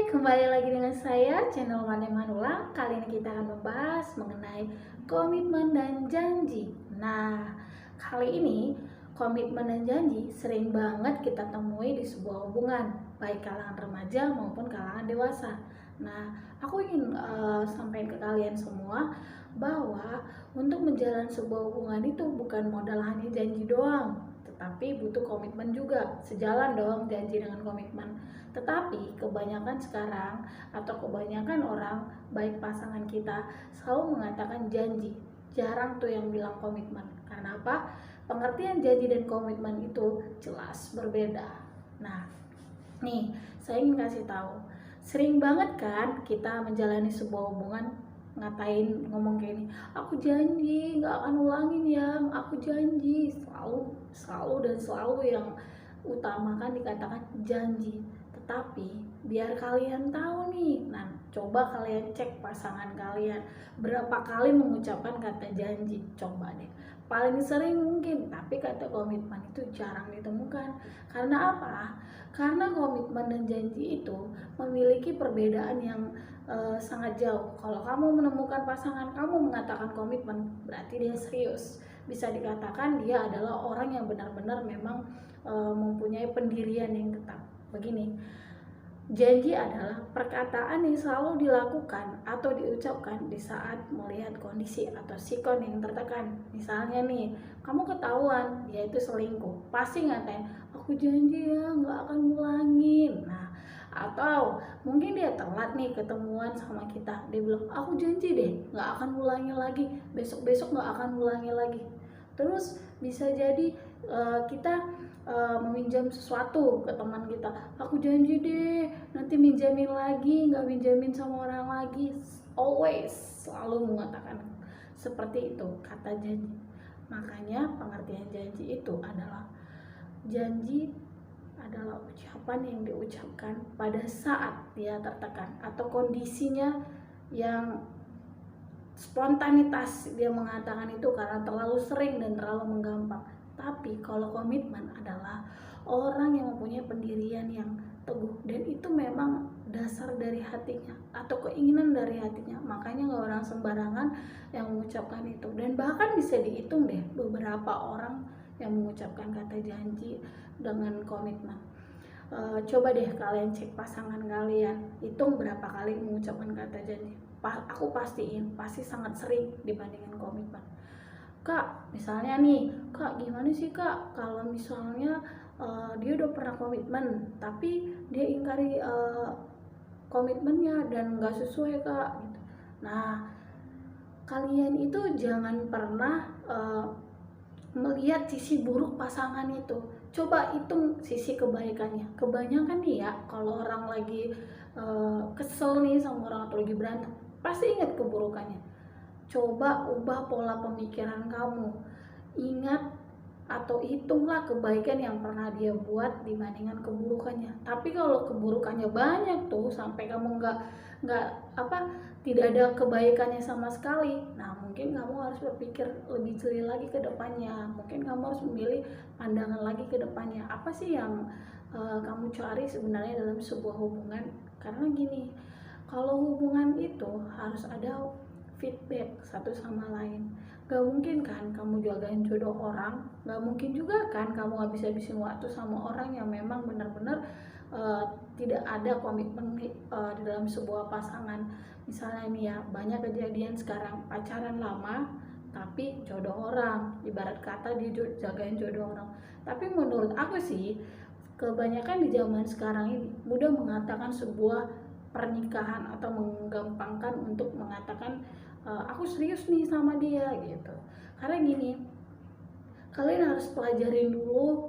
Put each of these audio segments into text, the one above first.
Kembali lagi dengan saya, channel Mane Manula. Kali ini kita akan membahas mengenai komitmen dan janji. Nah, kali ini komitmen dan janji sering banget kita temui di sebuah hubungan, baik kalangan remaja maupun kalangan dewasa. Nah, aku ingin sampaikan ke kalian semua bahwa untuk menjalani sebuah hubungan itu bukan modal hanya janji doang, tetapi butuh komitmen juga. Sejalan dong janji dengan komitmen. Tetapi kebanyakan sekarang atau kebanyakan orang, baik pasangan kita, selalu mengatakan janji. Jarang tuh yang bilang komitmen. Karena apa? Pengertian janji dan komitmen itu jelas berbeda. Nah, nih saya ingin kasih tahu. Sering banget kan kita menjalani sebuah hubungan ngatain, ngomong kayak ini, aku janji nggak akan ulangin, yang aku janji. Selalu yang utamakan dikatakan janji. Tetapi biar kalian tahu nih, nah coba kalian cek pasangan kalian berapa kali mengucapkan kata janji. Coba deh, paling sering mungkin, tapi kata komitmen itu jarang ditemukan. Karena apa? Karena komitmen dan janji itu memiliki perbedaan yang sangat jauh. Kalau kamu menemukan pasangan kamu mengatakan komitmen, berarti dia serius. Bisa dikatakan dia adalah orang yang benar-benar memang mempunyai pendirian yang tetap. Begini, janji adalah perkataan yang selalu dilakukan atau diucapkan di saat melihat kondisi atau sikon yang tertekan. Misalnya nih, kamu ketahuan dia itu selingkuh, pasti ngatain, aku janji ya nggak akan ngulangin. Nah, atau mungkin dia telat nih ketemuan sama kita, dia bilang, aku janji deh nggak akan ngulangi lagi, besok-besok nggak akan ngulangi lagi. Terus bisa jadi kita meminjam sesuatu ke teman kita, aku janji deh nanti minjamin lagi, nggak minjamin sama orang lagi. Always selalu mengatakan seperti itu kata janji. Makanya pengertian janji itu adalah, janji adalah ucapan yang diucapkan pada saat dia tertekan atau kondisinya yang spontanitas dia mengatakan itu karena terlalu sering dan terlalu menggampang. Tapi kalau komitmen adalah orang yang mempunyai pendirian yang teguh, dan itu memang dasar dari hatinya atau keinginan dari hatinya. Makanya nggak orang sembarangan yang mengucapkan itu. Dan bahkan bisa dihitung deh beberapa orang yang mengucapkan kata janji dengan komitmen. Coba deh kalian cek pasangan kalian, hitung berapa kali mengucapkan kata janji. Aku pastiin pasti sangat sering dibandingkan komitmen. Kak, misalnya nih, kak gimana sih kak kalau misalnya dia udah pernah komitmen tapi dia ingkari komitmennya dan nggak sesuai kak gitu. Nah, kalian itu jangan pernah melihat sisi buruk pasangan itu. Coba hitung sisi kebaikannya. Kebanyakan nih ya, kalau orang lagi kesel nih sama orang atau lagi berantem, pasti ingat keburukannya. Coba ubah pola pemikiran kamu. Ingat atau hitunglah kebaikan yang pernah dia buat dibandingkan keburukannya. Tapi kalau keburukannya banyak tuh sampai kamu tidak ada kebaikannya sama sekali, nah mungkin kamu harus berpikir lebih jeli lagi ke depannya. Mungkin kamu harus memilih pandangan lagi ke depannya. Apa sih yang kamu cari sebenarnya dalam sebuah hubungan? Karena gini, kalau hubungan itu harus ada feedback satu sama lain. Gak mungkin kan kamu jagain jodoh orang, gak mungkin juga kan kamu habis-habisin waktu sama orang yang memang benar-benar tidak ada komitmen di dalam sebuah pasangan. Misalnya nih ya, banyak kejadian sekarang pacaran lama tapi jodoh orang, ibarat kata dia jagain jodoh orang. Tapi menurut aku sih, kebanyakan di zaman sekarang ini mudah mengatakan sebuah pernikahan atau menggampangkan untuk mengatakan aku serius nih sama dia gitu. Karena gini, kalian harus pelajarin dulu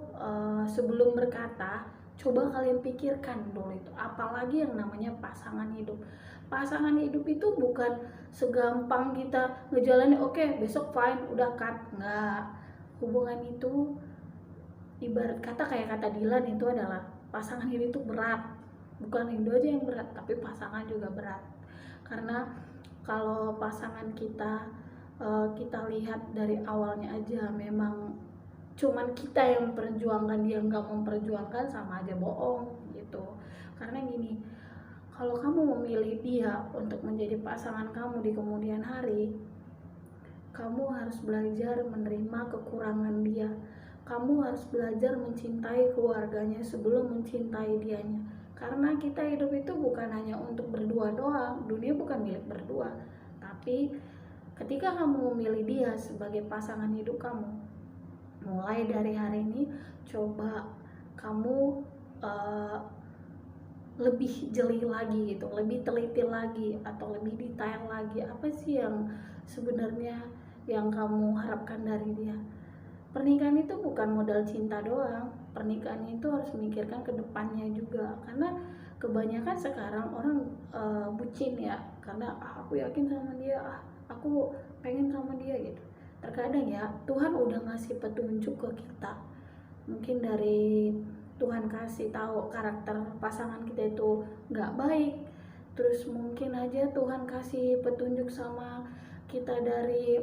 sebelum berkata. Coba kalian pikirkan dulu itu, apalagi yang namanya pasangan hidup. Pasangan hidup itu bukan segampang kita ngejalanin, oke, besok fine, udah cut. Nggak. Hubungan itu ibarat kata kayak kata Dilan itu adalah, pasangan hidup itu berat. Bukan Indo aja yang berat, tapi pasangan juga berat. Karena kalau pasangan kita kita lihat dari awalnya aja memang cuman kita yang memperjuangkan, dia nggak memperjuangkan, sama aja bohong gitu. Karena gini, kalau kamu memilih dia untuk menjadi pasangan kamu di kemudian hari, kamu harus belajar menerima kekurangan dia. Kamu harus belajar mencintai keluarganya sebelum mencintai dianya. Karena kita hidup itu bukan hanya untuk berdua doang. Dunia bukan milik berdua. Tapi ketika kamu memilih dia sebagai pasangan hidup kamu, mulai dari hari ini coba kamu lebih jeli lagi gitu, lebih teliti lagi atau lebih detail lagi, apa sih yang sebenarnya yang kamu harapkan dari dia. Pernikahan itu bukan modal cinta doang, pernikahan itu harus memikirkan ke depannya juga. Karena kebanyakan sekarang orang bucin ya, karena aku yakin sama dia, aku pengen sama dia gitu. Terkadang ya Tuhan udah ngasih petunjuk ke kita, mungkin dari Tuhan kasih tahu karakter pasangan kita itu nggak baik, terus mungkin aja Tuhan kasih petunjuk sama kita dari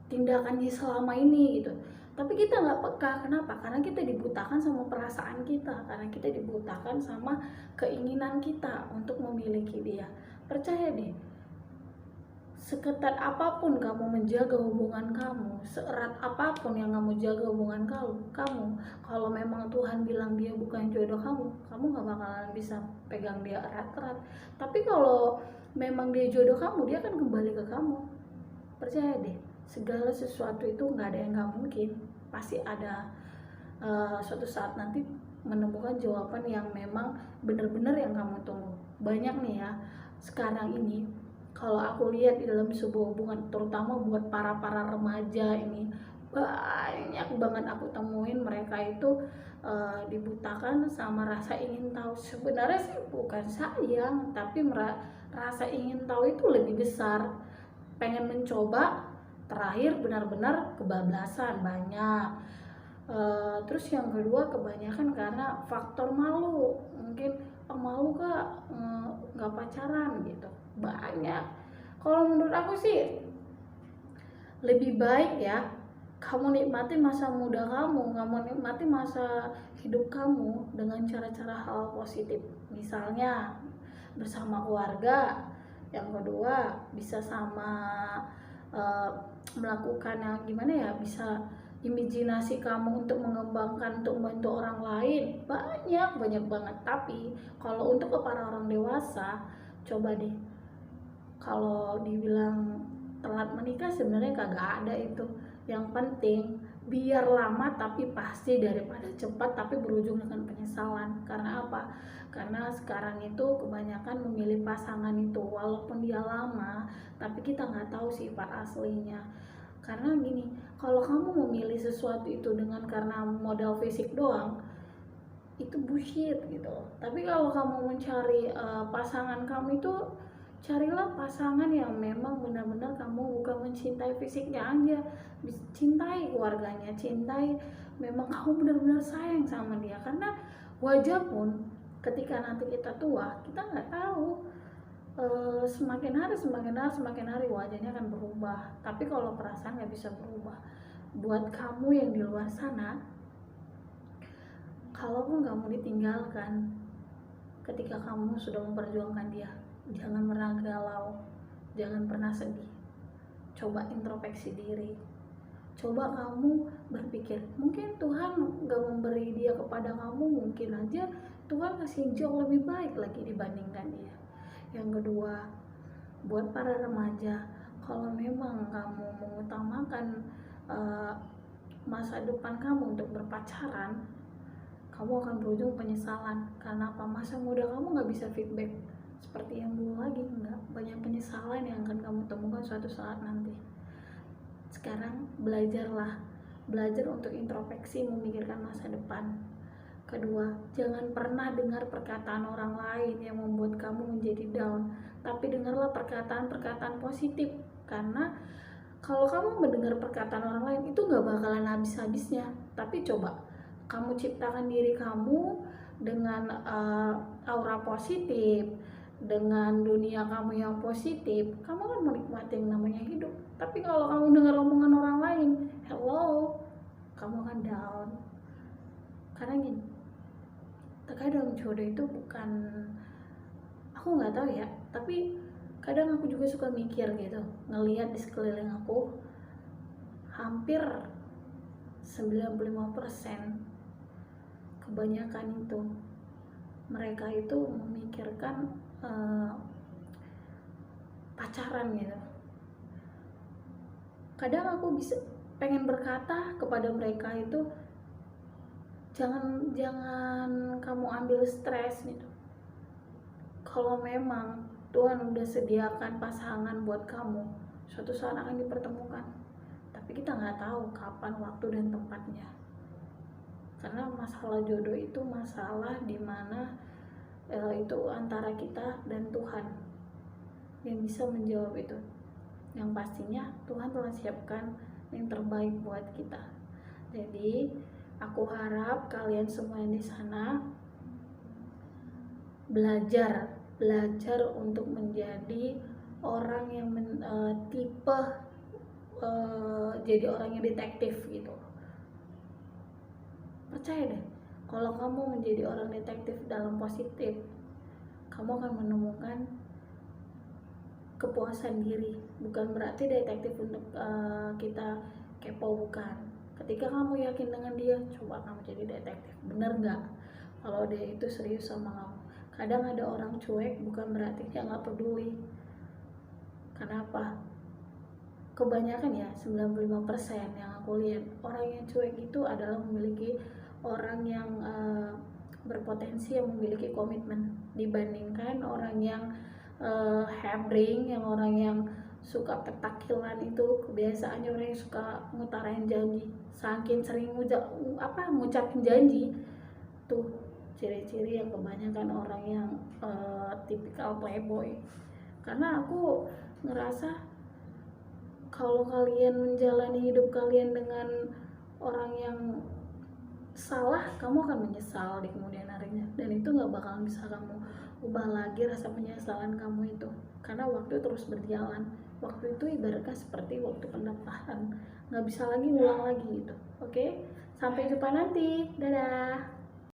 tindakannya selama ini gitu, tapi kita nggak peka. Kenapa? Karena kita dibutakan sama perasaan kita, karena kita dibutakan sama keinginan kita untuk memiliki dia. Percaya deh, seketat apapun kamu menjaga hubungan kamu, seerat apapun yang kamu jaga hubungan kamu, kalau memang Tuhan bilang dia bukan jodoh kamu gak bakalan bisa pegang dia erat-erat. Tapi kalau memang dia jodoh kamu, dia akan kembali ke kamu. Percaya deh, segala sesuatu itu gak ada yang gak mungkin. Pasti ada suatu saat nanti menemukan jawaban yang memang benar-benar yang kamu tunggu. Banyak nih ya sekarang ini, kalau aku lihat di dalam sebuah hubungan, terutama buat para remaja ini, banyak banget aku temuin mereka itu dibutakan sama rasa ingin tahu. Sebenarnya sih bukan sayang, tapi rasa ingin tahu itu lebih besar. Pengen mencoba, terakhir benar-benar kebablasan banyak. Terus yang kedua, kebanyakan karena faktor malu. Mungkin malu kak nggak pacaran gitu, banyak. Kalau menurut aku sih lebih baik ya kamu nikmati masa muda kamu nikmati masa hidup kamu dengan cara-cara hal positif. Misalnya bersama keluarga, yang kedua bisa sama melakukan yang gimana ya, bisa imajinasi kamu untuk mengembangkan, untuk membantu orang lain, banyak banget. Tapi kalau untuk ke para orang dewasa, coba deh, kalau dibilang telat menikah sebenarnya kagak ada itu. Yang penting biar lama tapi pasti daripada cepat tapi berujung dengan penyesalan. Karena apa? Karena sekarang itu kebanyakan memilih pasangan itu walaupun dia lama, tapi kita nggak tahu sifat aslinya. Karena gini, kalau kamu memilih sesuatu itu dengan karena modal fisik doang, itu bullshit gitu. Tapi kalau kamu mencari pasangan kamu itu, carilah pasangan yang memang benar-benar kamu bukan mencintai fisiknya aja, cintai keluarganya, cintai memang kamu benar-benar sayang sama dia. Karena wajah pun ketika nanti kita tua, kita nggak tahu, semakin hari wajahnya akan berubah. Tapi kalau perasaan nggak bisa berubah. Buat kamu yang di luar sana, kalaupun kamu ditinggalkan ketika kamu sudah memperjuangkan dia, jangan pernah galau, jangan pernah sedih. Coba introspeksi diri. Coba kamu berpikir, mungkin Tuhan gak memberi dia kepada kamu, mungkin aja Tuhan kasih jauh lebih baik lagi dibandingkan dia. Yang kedua, buat para remaja, kalau memang kamu mengutamakan masa depan kamu untuk berpacaran, kamu akan berujung penyesalan. Karena apa? Masa muda kamu gak bisa feedback seperti yang dulu lagi, enggak. Banyak penyesalan yang akan kamu temukan suatu saat nanti. Sekarang belajar untuk introspeksi, memikirkan masa depan. Kedua, jangan pernah dengar perkataan orang lain yang membuat kamu menjadi down, tapi dengarlah perkataan-perkataan positif. Karena kalau kamu mendengar perkataan orang lain itu gak bakalan habis-habisnya. Tapi coba kamu ciptakan diri kamu dengan aura positif, dengan dunia kamu yang positif, kamu akan menikmati yang namanya hidup. Tapi kalau kamu dengar omongan orang lain, hello, kamu akan down. Karena gini, terkadang jodoh itu bukan, aku nggak tahu ya, tapi kadang aku juga suka mikir gitu, ngelihat di sekeliling aku hampir 95% kebanyakan itu mereka itu memikirkan pacaran gitu. Kadang aku bisa pengen berkata kepada mereka itu, jangan kamu ambil stres gitu. Kalau memang Tuhan udah sediakan pasangan buat kamu, suatu saat akan dipertemukan. Tapi kita nggak tahu kapan, waktu, dan tempatnya. Karena masalah jodoh itu masalah dimana itu antara kita dan Tuhan yang bisa menjawab itu. Yang pastinya Tuhan telah siapkan yang terbaik buat kita. Jadi aku harap kalian semua yang di sana belajar untuk menjadi orang yang tipe jadi orang yang detektif gitu. Percaya deh, kalau kamu menjadi orang detektif dalam positif, kamu akan menemukan kepuasan diri. Bukan berarti detektif untuk kita kepo, bukan. Ketika kamu yakin dengan dia, coba kamu jadi detektif. Bener nggak kalau dia itu serius sama kamu? Kadang ada orang cuek, bukan berarti dia nggak peduli. Kenapa? Kebanyakan ya, 95% yang aku lihat, orang yang cuek itu adalah memiliki orang yang berpotensi, yang memiliki komitmen, dibandingkan orang yang hebring, yang orang yang suka petakilan itu. Kebiasaannya orang yang suka ngutarain janji, saking sering ngucapin janji tuh ciri-ciri yang kebanyakan orang yang tipikal playboy. Karena aku ngerasa kalau kalian menjalani hidup kalian dengan orang yang salah, kamu akan menyesal di kemudian harinya, dan itu gak bakalan bisa kamu ubah lagi rasa penyesalan kamu itu, karena waktu terus berjalan. Waktu itu ibaratnya seperti waktu pendaftaran, gak bisa lagi ngulang lagi gitu. Oke, sampai jumpa nanti, dadah.